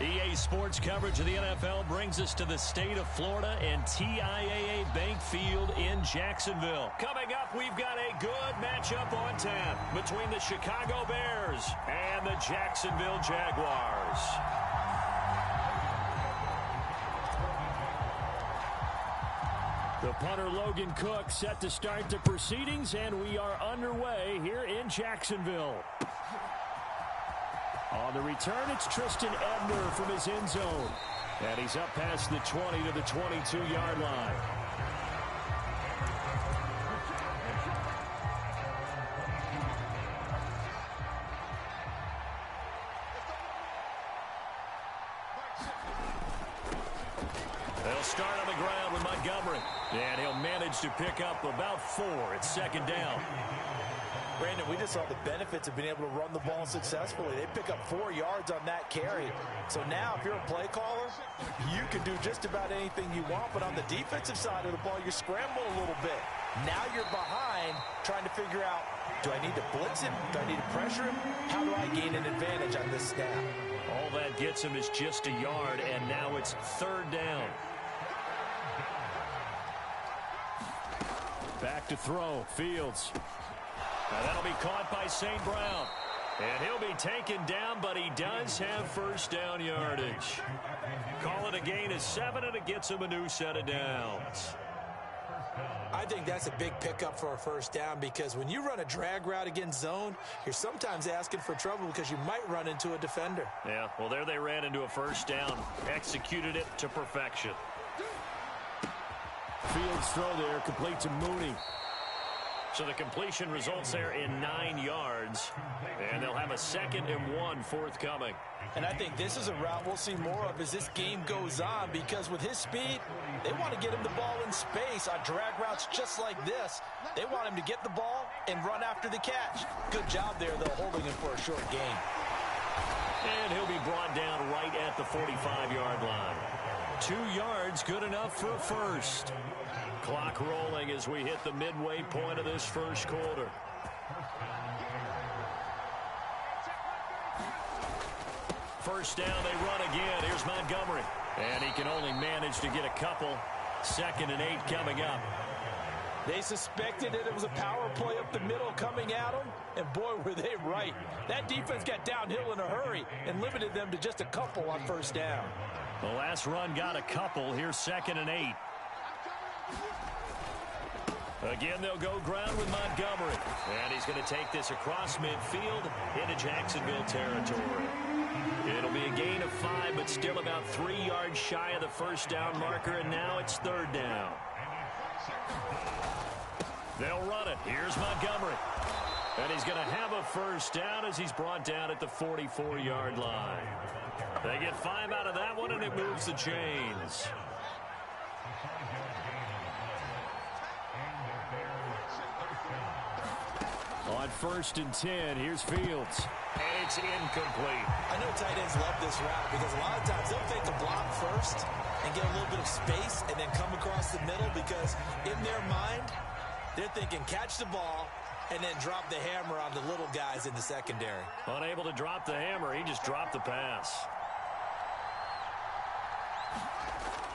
EA Sports coverage of the NFL brings us to the state of Florida and TIAA Bank Field in Jacksonville. Coming up, we've got a good matchup on tap between the Chicago Bears and the Jacksonville Jaguars. The punter Logan Cook set to start the proceedings, and we are underway here in Jacksonville. On the return, it's Tristan Ebner from his end zone. And he's up past the 20 to the 22-yard line. They'll start on the ground with Montgomery. And he'll manage to pick up about 4 at second down. Brandon, we just saw the benefits of being able to run the ball successfully. They pick up 4 yards on that carry. So now, if you're a play caller, you can do just about anything you want. But on the defensive side of the ball, you scramble a little bit. Now you're behind trying to figure out, do I need to blitz him? Do I need to pressure him? How do I gain an advantage on this snap? All that gets him is just a yard, and now it's third down. Back to throw, Fields. Now that'll be caught by St. Brown. And he'll be taken down, but he does have first down yardage. Call it a gain of 7, and it gets him a new set of downs. I think that's a big pickup for a first down, because when you run a drag route against zone, you're sometimes asking for trouble because you might run into a defender. Yeah, well, there they ran into a first down. Executed it to perfection. Fields throw there, complete to Mooney. So the completion results there in 9 yards. And they'll have a 2nd and 1 forthcoming. And I think this is a route we'll see more of as this game goes on, because with his speed, they want to get him the ball in space on drag routes just like this. They want him to get the ball and run after the catch. Good job there, though, holding him for a short gain. And he'll be brought down right at the 45-yard line. 2 yards, good enough for a first. Clock rolling as we hit the midway point of this first quarter. First down, they run again. Here's Montgomery. And he can only manage to get a couple. 2nd and 8 coming up. They suspected that it was a power play up the middle coming at them, and boy, were they right. That defense got downhill in a hurry and limited them to just a couple on first down. The last run got a couple. Here's 2nd and 8. Again, they'll go ground with Montgomery. And he's going to take this across midfield into Jacksonville territory. It'll be a gain of 5, but still about 3 yards shy of the first down marker, and now it's third down. They'll run it. Here's Montgomery. And he's going to have a first down as he's brought down at the 44-yard line. They get 5 out of that one, and it moves the chains. On 1st and 10, here's Fields. And it's incomplete. I know tight ends love this route because a lot of times they'll take a block first and get a little bit of space and then come across the middle, because in their mind, they're thinking catch the ball and then drop the hammer on the little guys in the secondary. Unable to drop the hammer, he just dropped the pass.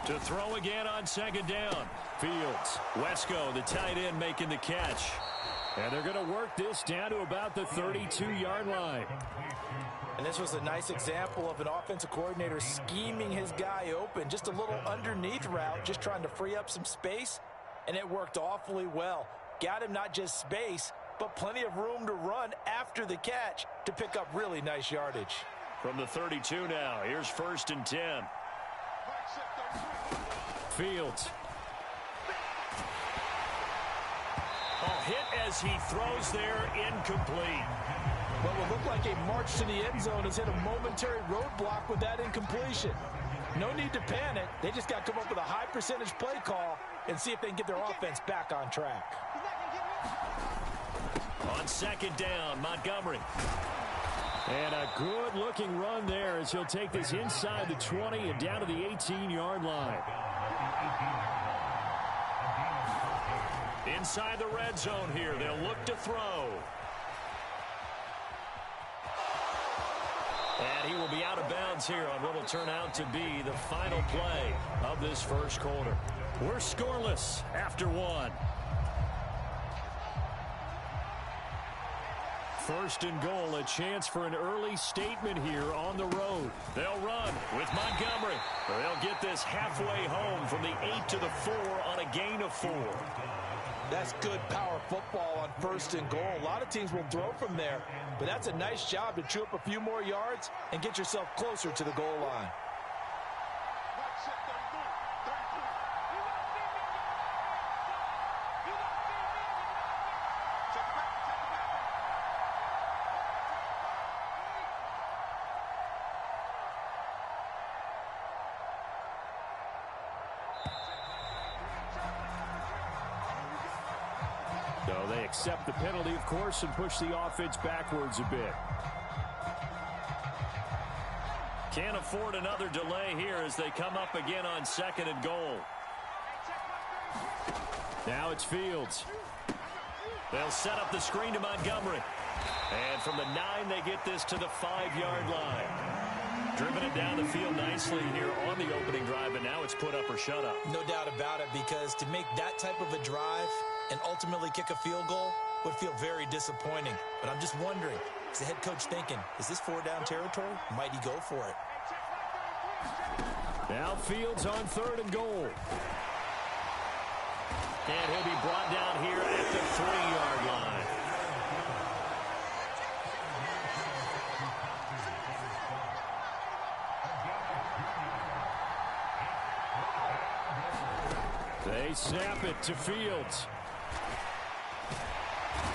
To throw again on 2nd down. Fields. Wesco, the tight end, making the catch. And they're going to work this down to about the 32-yard line. And this was a nice example of an offensive coordinator scheming his guy open. Just a little underneath route, just trying to free up some space. And it worked awfully well. Got him not just space, but plenty of room to run after the catch to pick up really nice yardage. From the 32 now, here's 1st and 10. Fields. Hit as he throws there, incomplete. What will look like a march to the end zone has hit a momentary roadblock with that incompletion. No need to panic. They just got to come up with a high percentage play call and see if they can get their offense back on track. On 2nd down, Montgomery. And a good-looking run there as he'll take this inside the 20 and down to the 18-yard line. Inside the red zone here, they'll look to throw. And he will be out of bounds here on what will turn out to be the final play of this first quarter. We're scoreless after one. First and goal, a chance for an early statement here on the road. They'll run with Montgomery. They'll get this halfway home from the 8 to the 4 on a gain of 4. That's good power football on first and goal. A lot of teams will throw from there, but that's a nice job to chew up a few more yards and get yourself closer to the goal line. So they accept the penalty, of course, and push the offense backwards a bit. Can't afford another delay here as they come up again on second and goal. Now it's Fields. They'll set up the screen to Montgomery. And from the 9, they get this to the 5-yard line. Driven it down the field nicely here on the opening drive, and now it's put up or shut up. No doubt about it, because to make that type of a drive and ultimately kick a field goal would feel very disappointing. But I'm just wondering, is the head coach thinking, is this 4-down territory? Might he go for it? Now Fields on third and goal. And he'll be brought down here at the 3-yard line. They snap it to Fields.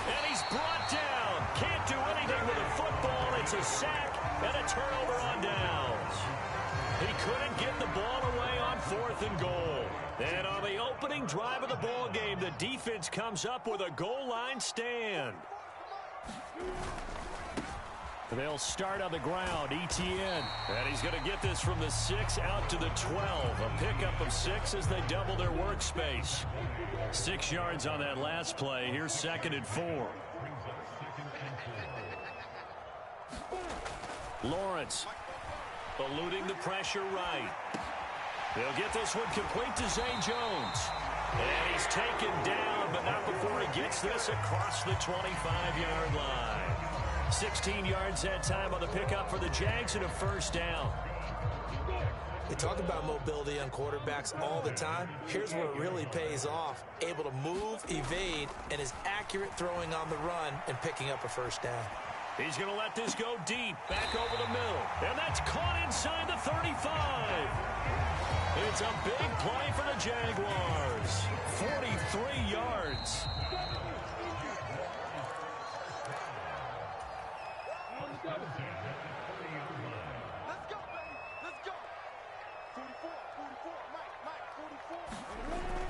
And he's brought down. Can't do anything with a football. It's a sack and a turnover on downs. He couldn't get the ball away on 4th and goal. And on the opening drive of the ball game, the defense comes up with a goal line stand. They'll start on the ground, Etienne. And he's going to get this from the 6 out to the 12. A pickup of 6 as they double their workspace. 6 yards on that last play. Here's 2nd and 4. Lawrence eluding the pressure right. They'll get this one complete to Zay Jones. And he's taken down, but not before he gets this across the 25-yard line. 16 yards that time on the pickup for the Jags and a first down. They talk about mobility on quarterbacks all the time. Here's where it really pays off. Able to move, evade, and is accurate throwing on the run and picking up a first down. He's going to let this go deep, back over the middle. And that's caught inside the 35. It's a big play for the Jaguars. 43 yards.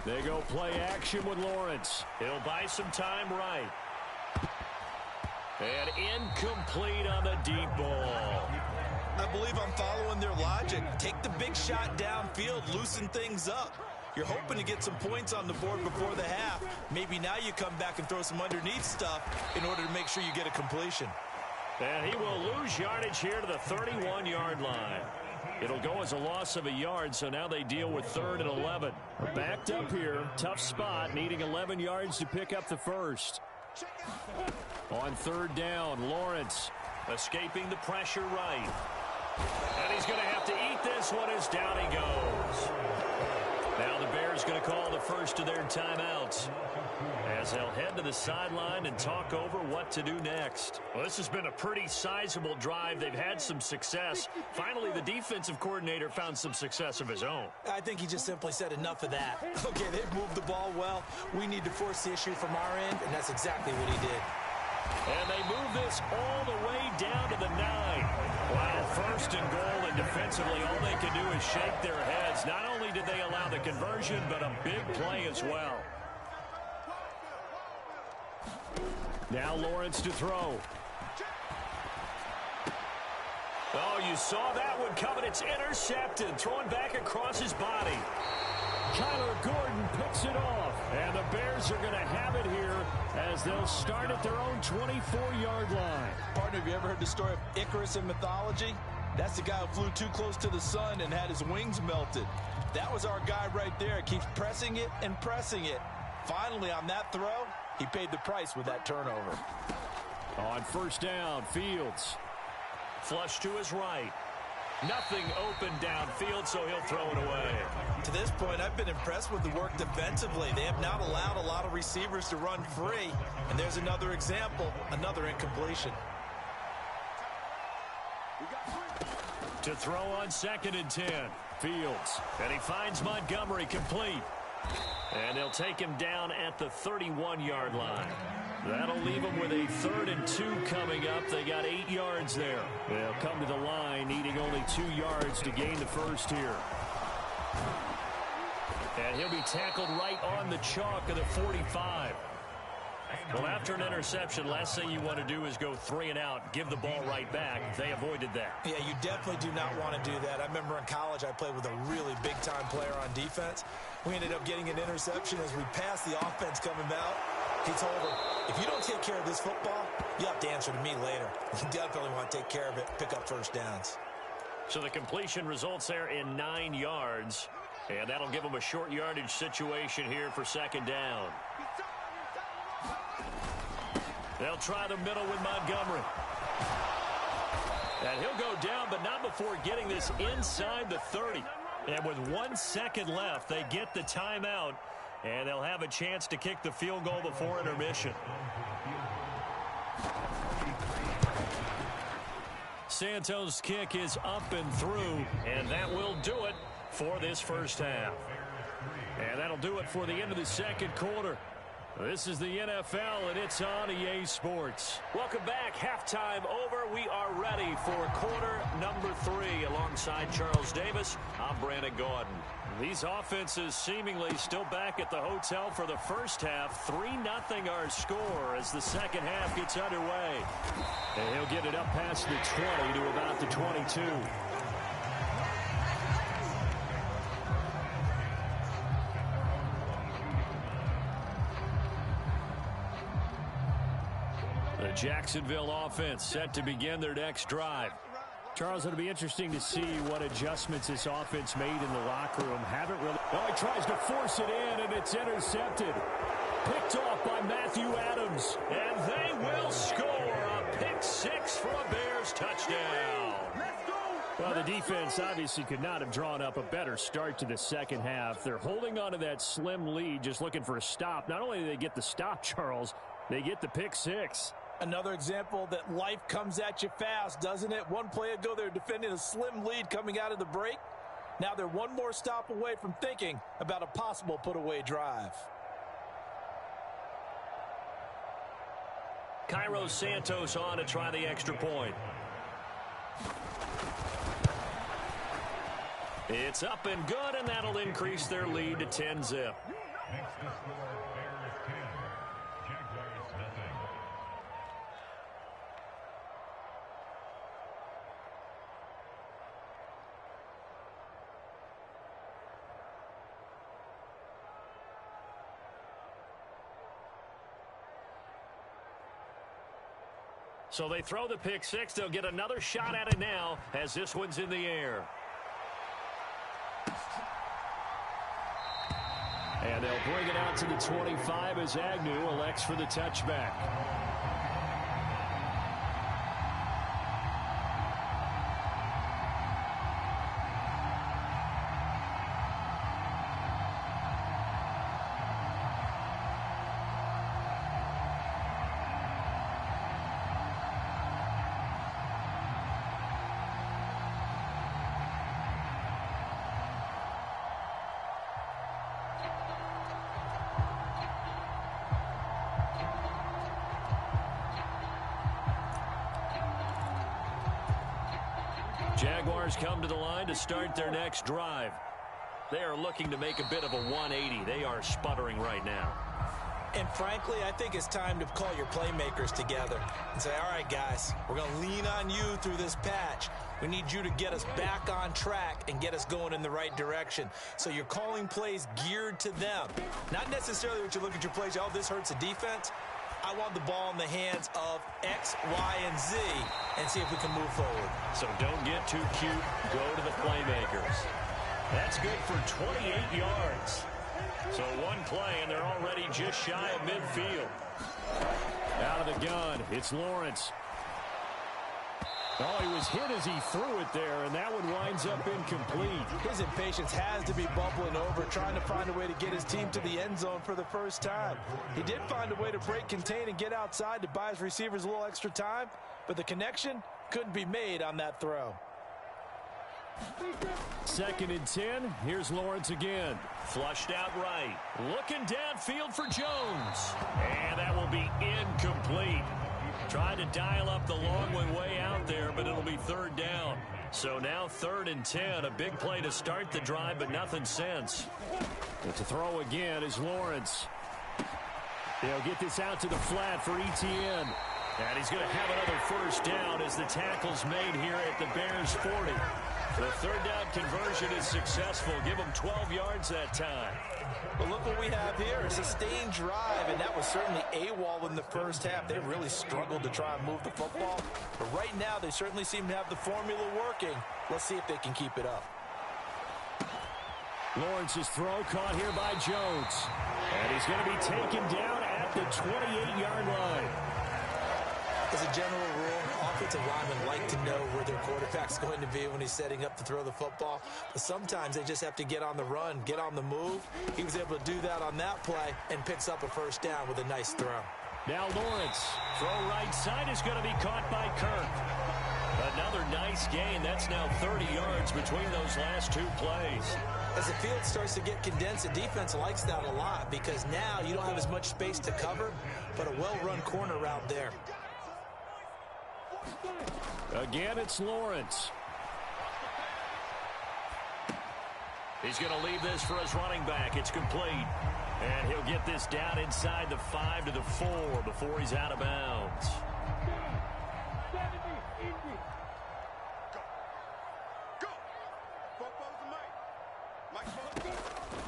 They go play action with Lawrence. He'll buy some time right. And incomplete on the deep ball. I believe I'm following their logic. Take the big shot downfield, loosen things up. You're hoping to get some points on the board before the half. Maybe now you come back and throw some underneath stuff in order to make sure you get a completion. And he will lose yardage here to the 31-yard line. It'll go as a loss of a yard, so now they deal with 3rd and 11. Backed up here, tough spot, needing 11 yards to pick up the first. On 3rd down, Lawrence escaping the pressure right. And he's going to have to eat this one as down he goes. Now the Bears going to call the first of their timeouts as they'll head to the sideline and talk over what to do next. Well, this has been a pretty sizable drive. They've had some success. Finally, the defensive coordinator found some success of his own. I think he just simply said enough of that. Okay, they've moved the ball well. We need to force the issue from our end, and that's exactly what he did. And they move this all the way down to the 9. Wow, 1st and goal, and defensively all they can do is shake their heads. Not only did they allow the conversion, but a big play as well. Now Lawrence to throw. Oh, you saw that one coming. It's intercepted, thrown back across his body. Kyler Gordon picks it off, and the Bears Bears are going to have it here as they'll start at their own 24-yard line. Partner, have you ever heard the story of Icarus in mythology? That's the guy who flew too close to the sun and had his wings melted. That was our guy right there. Keeps pressing it and pressing it. Finally, on that throw, he paid the price with that turnover. On first down, Fields. Flush to his right. Nothing open downfield, so he'll throw it away. To this point, I've been impressed with the work defensively. They have not allowed a lot of receivers to run free. And there's another example, another incompletion. To throw on 2nd and 10. Fields. And he finds Montgomery complete. And they'll take him down at the 31-yard line. That'll leave them with a 3rd and 2 coming up. They got 8 yards there. They'll come to the line needing only 2 yards to gain the first here. And he'll be tackled right on the chalk of the 45. Well, after an interception, last thing you want to do is go 3 and out, give the ball right back. They avoided that. Yeah, you definitely do not want to do that. I remember in college I played with a really big-time player on defense. We ended up getting an interception as we passed the offense coming out. He told him, if you don't take care of this football, you have to answer to me later. You definitely want to take care of it, pick up first downs. So the completion results there in 9 yards. And that'll give them a short yardage situation here for 2nd down. They'll try the middle with Montgomery. And he'll go down, but not before getting this inside the 30. And with 1 second left, they get the timeout. And they'll have a chance to kick the field goal before intermission. Santos' kick is up and through, and that will do it for this first half. And that'll do it for the end of the second quarter. This is the NFL, and it's on EA Sports. Welcome back. Halftime over. We are ready for quarter number 3. Alongside Charles Davis, I'm Brandon Gordon. These offenses seemingly still back at the hotel for the first half. 3-0 our score as the second half gets underway. And he'll get it up past the 20 to about the 22. The Jacksonville offense set to begin their next drive. Charles, it'll be interesting to see what adjustments this offense made in the locker room. Haven't really. Oh, he tries to force it in, and it's intercepted. Picked off by Matthew Adams. And they will score a pick 6 for a Bears touchdown. Well, the defense obviously could not have drawn up a better start to the second half. They're holding on to that slim lead, just looking for a stop. Not only do they get the stop, Charles, they get the pick 6. Another example that life comes at you fast, doesn't it? One play ago, they were defending a slim lead coming out of the break. Now they're one more stop away from thinking about a possible put-away drive. Cairo Santos on to try the extra point. It's up and good, and that'll increase their lead to 10-zip. So they throw the pick 6. They'll get another shot at it now as this one's in the air. And they'll bring it out to the 25 as Agnew elects for the touchback. Jaguars come to the line to start their next drive. They are looking to make a bit of a 180. They are sputtering right now. And frankly, I think it's time to call your playmakers together and say, all right, guys, we're going to lean on you through this patch. We need you to get us back on track and get us going in the right direction. So you're calling plays geared to them. Not necessarily what you look at your plays, oh, this hurts the defense. I want the ball in the hands of X, Y, and Z and see if we can move forward. So don't get too cute. Go to the playmakers. That's good for 28 yards. So one play, and they're already just shy of midfield. Out of the gun, it's Lawrence. Oh, he was hit as he threw it there, and that one winds up incomplete. His impatience has to be bubbling over, trying to find a way to get his team to the end zone for the first time. He did find a way to break, contain, and get outside to buy his receivers a little extra time, but the connection couldn't be made on that throw. 2nd and 10. Here's Lawrence again. Flushed out right. Looking downfield for Jones. And that will be incomplete. Tried to dial up the long one way out there, but it'll be 3rd down. So now 3rd and 10. A big play to start the drive, but nothing since. But to throw again is Lawrence. They'll get this out to the flat for Etienne. And he's going to have another 1st down as the tackle's made here at the Bears 40. The 3rd down conversion is successful. Give them 12 yards that time. But look what we have here, a sustained drive, and that was certainly AWOL in the first half. They really struggled to try and move the football. But right now, they certainly seem to have the formula working. Let's see if they can keep it up. Lawrence's throw caught here by Jones. And he's going to be taken down at the 28-yard line. As a general rule, offensive linemen like to know where their quarterback's going to be when he's setting up to throw the football. But sometimes they just have to get on the run, get on the move. He was able to do that on that play and picks up a 1st down with a nice throw. Now Lawrence, throw right side is going to be caught by Kirk. Another nice gain. That's now 30 yards between those last 2 plays. As the field starts to get condensed, the defense likes that a lot because now you don't have as much space to cover, but a well-run corner route there. Again, it's Lawrence. He's going to leave this for his running back. It's complete. And he'll get this down inside the 5 to the 4 before he's out of bounds.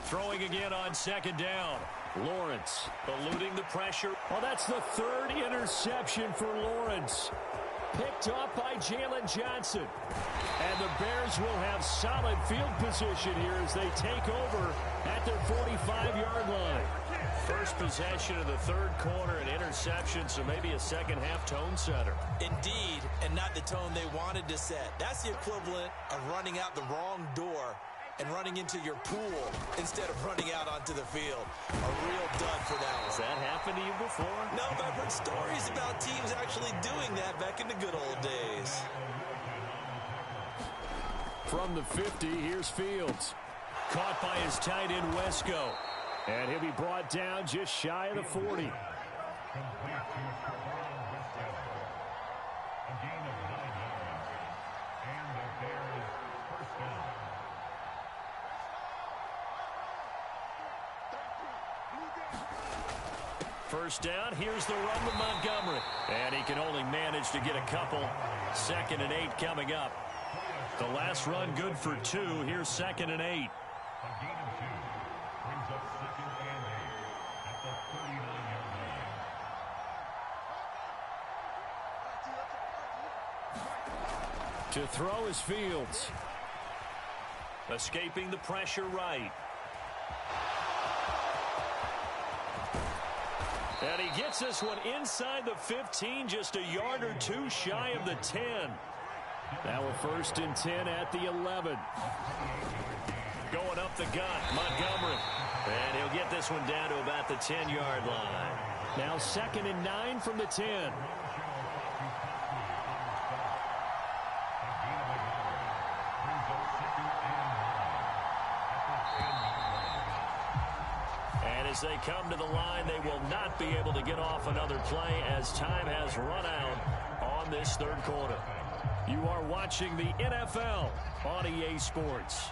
Throwing again on 2nd down. Lawrence eluding the pressure. Well, that's the 3rd interception for Lawrence. Picked off by Jalen Johnson. And the Bears will have solid field position here as they take over at their 45-yard line. First possession of the 3rd quarter, an interception, so maybe a second-half tone setter. Indeed, and not the tone they wanted to set. That's the equivalent of running out the wrong door and running into your pool instead of running out onto the field. A real dud for that one. Has that happened to you before? No, but I've heard stories about teams actually doing that back in the good old days. From the 50, here's Fields. Caught by his tight end, Wesco. And he'll be brought down just shy of the 40. First down, here's the run with Montgomery. And he can only manage to get a couple. 2nd and 8 coming up. The last run good for 2. Here's 2nd and 8. To throw is Fields. Escaping the pressure right. And he gets this one inside the 15, just a yard or 2 shy of the 10. Now a 1st and 10 at the 11. Going up the gut, Montgomery. And he'll get this one down to about the 10-yard line. Now 2nd and 9 from the 10. As they come to the line, they will not be able to get off another play as time has run out on this 3rd quarter. You are watching the NFL on EA Sports.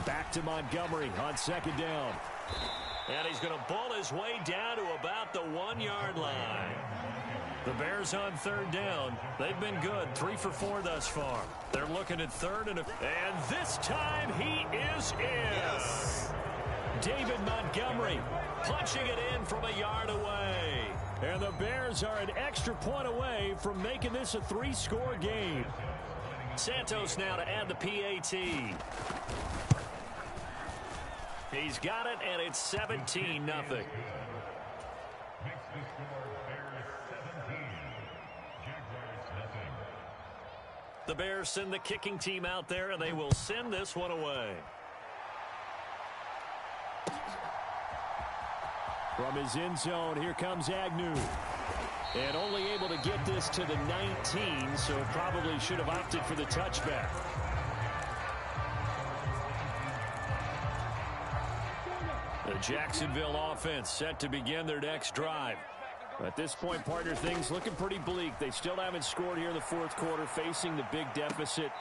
Back to Montgomery on second down. And he's going to bull his way down to about the 1-yard line. The Bears on third down. They've been good. 3 for 4 thus far. They're looking at third. And this time he is in. Yes. David Montgomery punching it in from a yard away. And the Bears are an extra point away from making this a 3-score game. Santos now to add the PAT. He's got it, and it's 17-0. The Bears send the kicking team out there, and they will send this one away. From his end zone, here comes Agnew. And only able to get this to the 19, so probably should have opted for the touchback. The Jacksonville offense set to begin their next drive. At this point, partner, things looking pretty bleak. They still haven't scored here in the fourth quarter, facing the big deficit.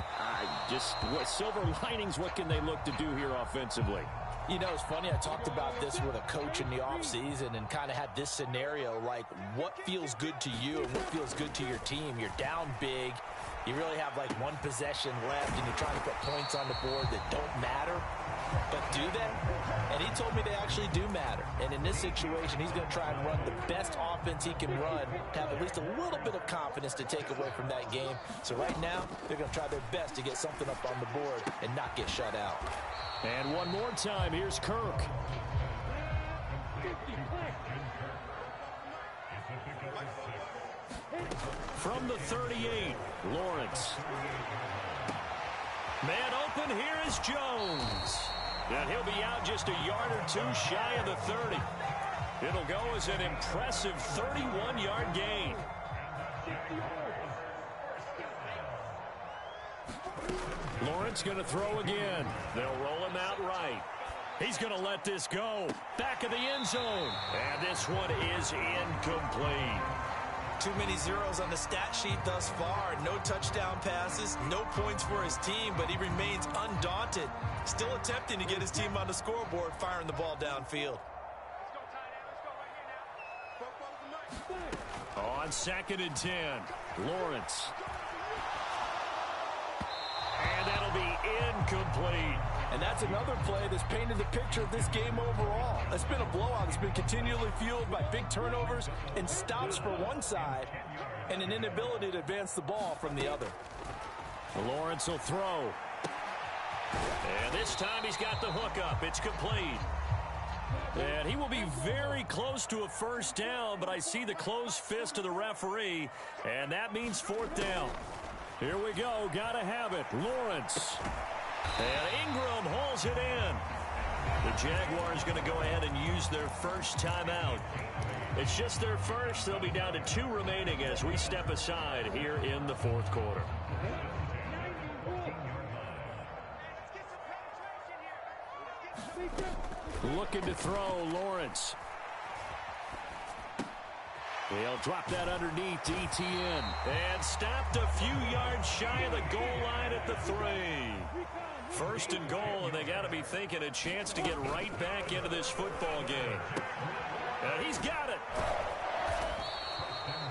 What silver linings, what can they look to do here offensively? You know, it's funny, I talked about this with a coach in the offseason and kind of had this scenario, like what feels good to you and what feels good to your team. You're down big. You really have like one possession left, and you're trying to put points on the board that don't matter. But do they? And he told me they actually do matter. And in this situation, he's going to try and run the best offense he can run to have at least a little bit of confidence to take away from that game. So right now, they're going to try their best to get something up on the board and not get shut out. And one more time, here's Kirk. From the 38, Lawrence. Man open, here is Jones. And he'll be out just a yard or two shy of the 30. It'll go as an impressive 31-yard gain. Lawrence going to throw again. They'll roll him out right. He's going to let this go. Back of the end zone. And this one is incomplete. Too many zeros on the stat sheet thus far. No touchdown passes, no points for his team, but he remains undaunted. Still attempting to get his team on the scoreboard, firing the ball downfield. On 2nd and 10, Lawrence. And that'll be incomplete. And that's another play that's painted the picture of this game overall. It's been a blowout. It's been continually fueled by big turnovers and stops for one side and an inability to advance the ball from the other. Lawrence will throw. And this time he's got the hook up. It's complete. And he will be very close to a first down, but I see the closed fist of the referee, and that means 4th down. Here we go. Gotta have it. Lawrence. And Ingram hauls it in. The Jaguars going to go ahead and use their first timeout. It's just their first. They'll be down to 2 remaining as we step aside here in the fourth quarter. Looking to throw, Lawrence. He'll drop that underneath to ETN. And stopped a few yards shy of the goal line at the 3. 1st and goal, and they got to be thinking a chance to get right back into this football game. And he's got it.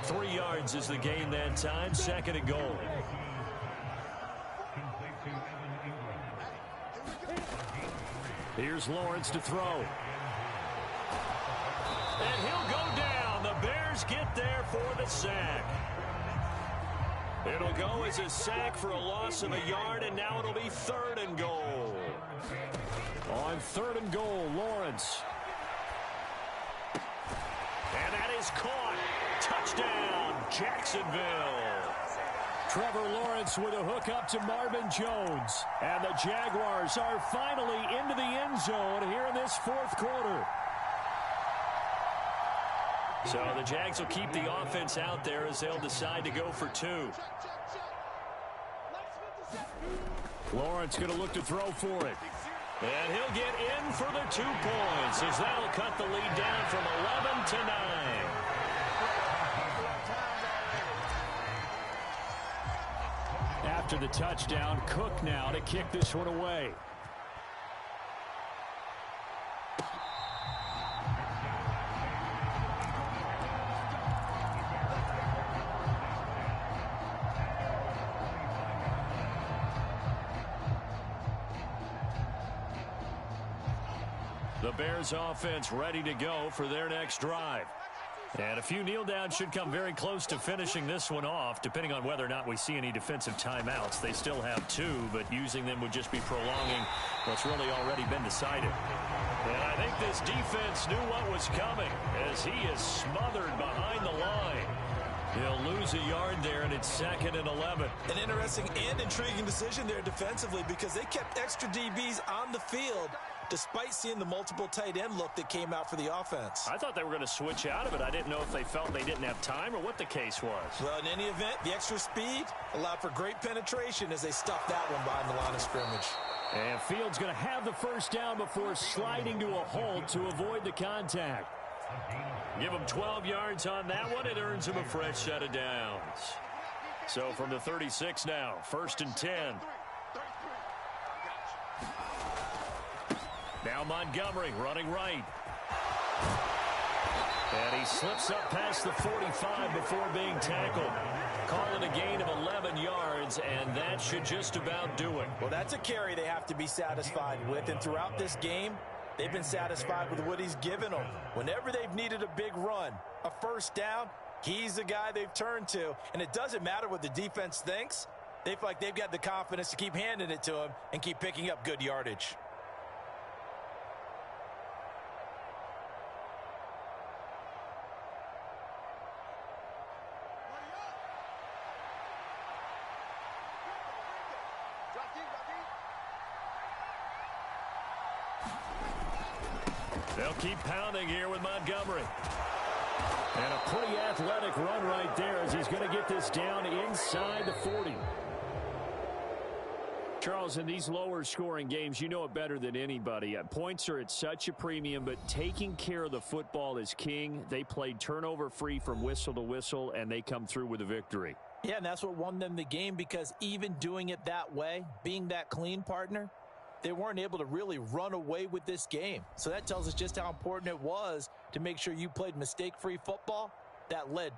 3 yards is the gain that time. 2nd and goal. Here's Lawrence to throw. And he'll go down. The Bears get there for the sack. It'll go as a sack for a loss of a yard, and now it'll be 3rd and goal. On 3rd and goal, Lawrence. And that is caught. Touchdown, Jacksonville. Trevor Lawrence with a hook up to Marvin Jones. And the Jaguars are finally into the end zone here in this fourth quarter. So the Jags will keep the offense out there as they'll decide to go for 2. Lawrence going to look to throw for it. And he'll get in for the 2 points as that'll cut the lead down from 11 to 9. After the touchdown, Cook now to kick this one away. The Bears offense ready to go for their next drive. And a few kneel downs should come very close to finishing this one off, depending on whether or not we see any defensive timeouts. They still have 2, but using them would just be prolonging what's really already been decided. And I think this defense knew what was coming as he is smothered behind the line. He'll lose a yard there, and it's 2nd and 11. An interesting and intriguing decision there defensively because they kept extra DBs on the field despite seeing the multiple tight end look that came out for the offense. I thought they were going to switch out of it. I didn't know if they felt they didn't have time or what the case was. Well, in any event, the extra speed allowed for great penetration as they stuffed that one behind the line of scrimmage. And Fields going to have the first down before sliding to a halt to avoid the contact. Give him 12 yards on that one. It earns him a fresh set of downs. So from the 36 now, 1st and 10. Now Montgomery running right. And he slips up past the 45 before being tackled. Calling a gain of 11 yards, and that should just about do it. Well, that's a carry they have to be satisfied with, and throughout this game, they've been satisfied with what he's given them. Whenever they've needed a big run, a first down, he's the guy they've turned to. And it doesn't matter what the defense thinks. They feel like they've got the confidence to keep handing it to him and keep picking up good yardage. They'll keep pounding here with Montgomery. And a pretty athletic run right there as he's going to get this down inside the 40. Charles, in these lower scoring games, you know it better than anybody. Points are at such a premium, but taking care of the football is king. They played turnover free from whistle to whistle, and they come through with a victory. Yeah, and that's what won them the game because even doing it that way, being that clean partner, they weren't able to really run away with this game. So that tells us just how important it was to make sure you played mistake-free football. That led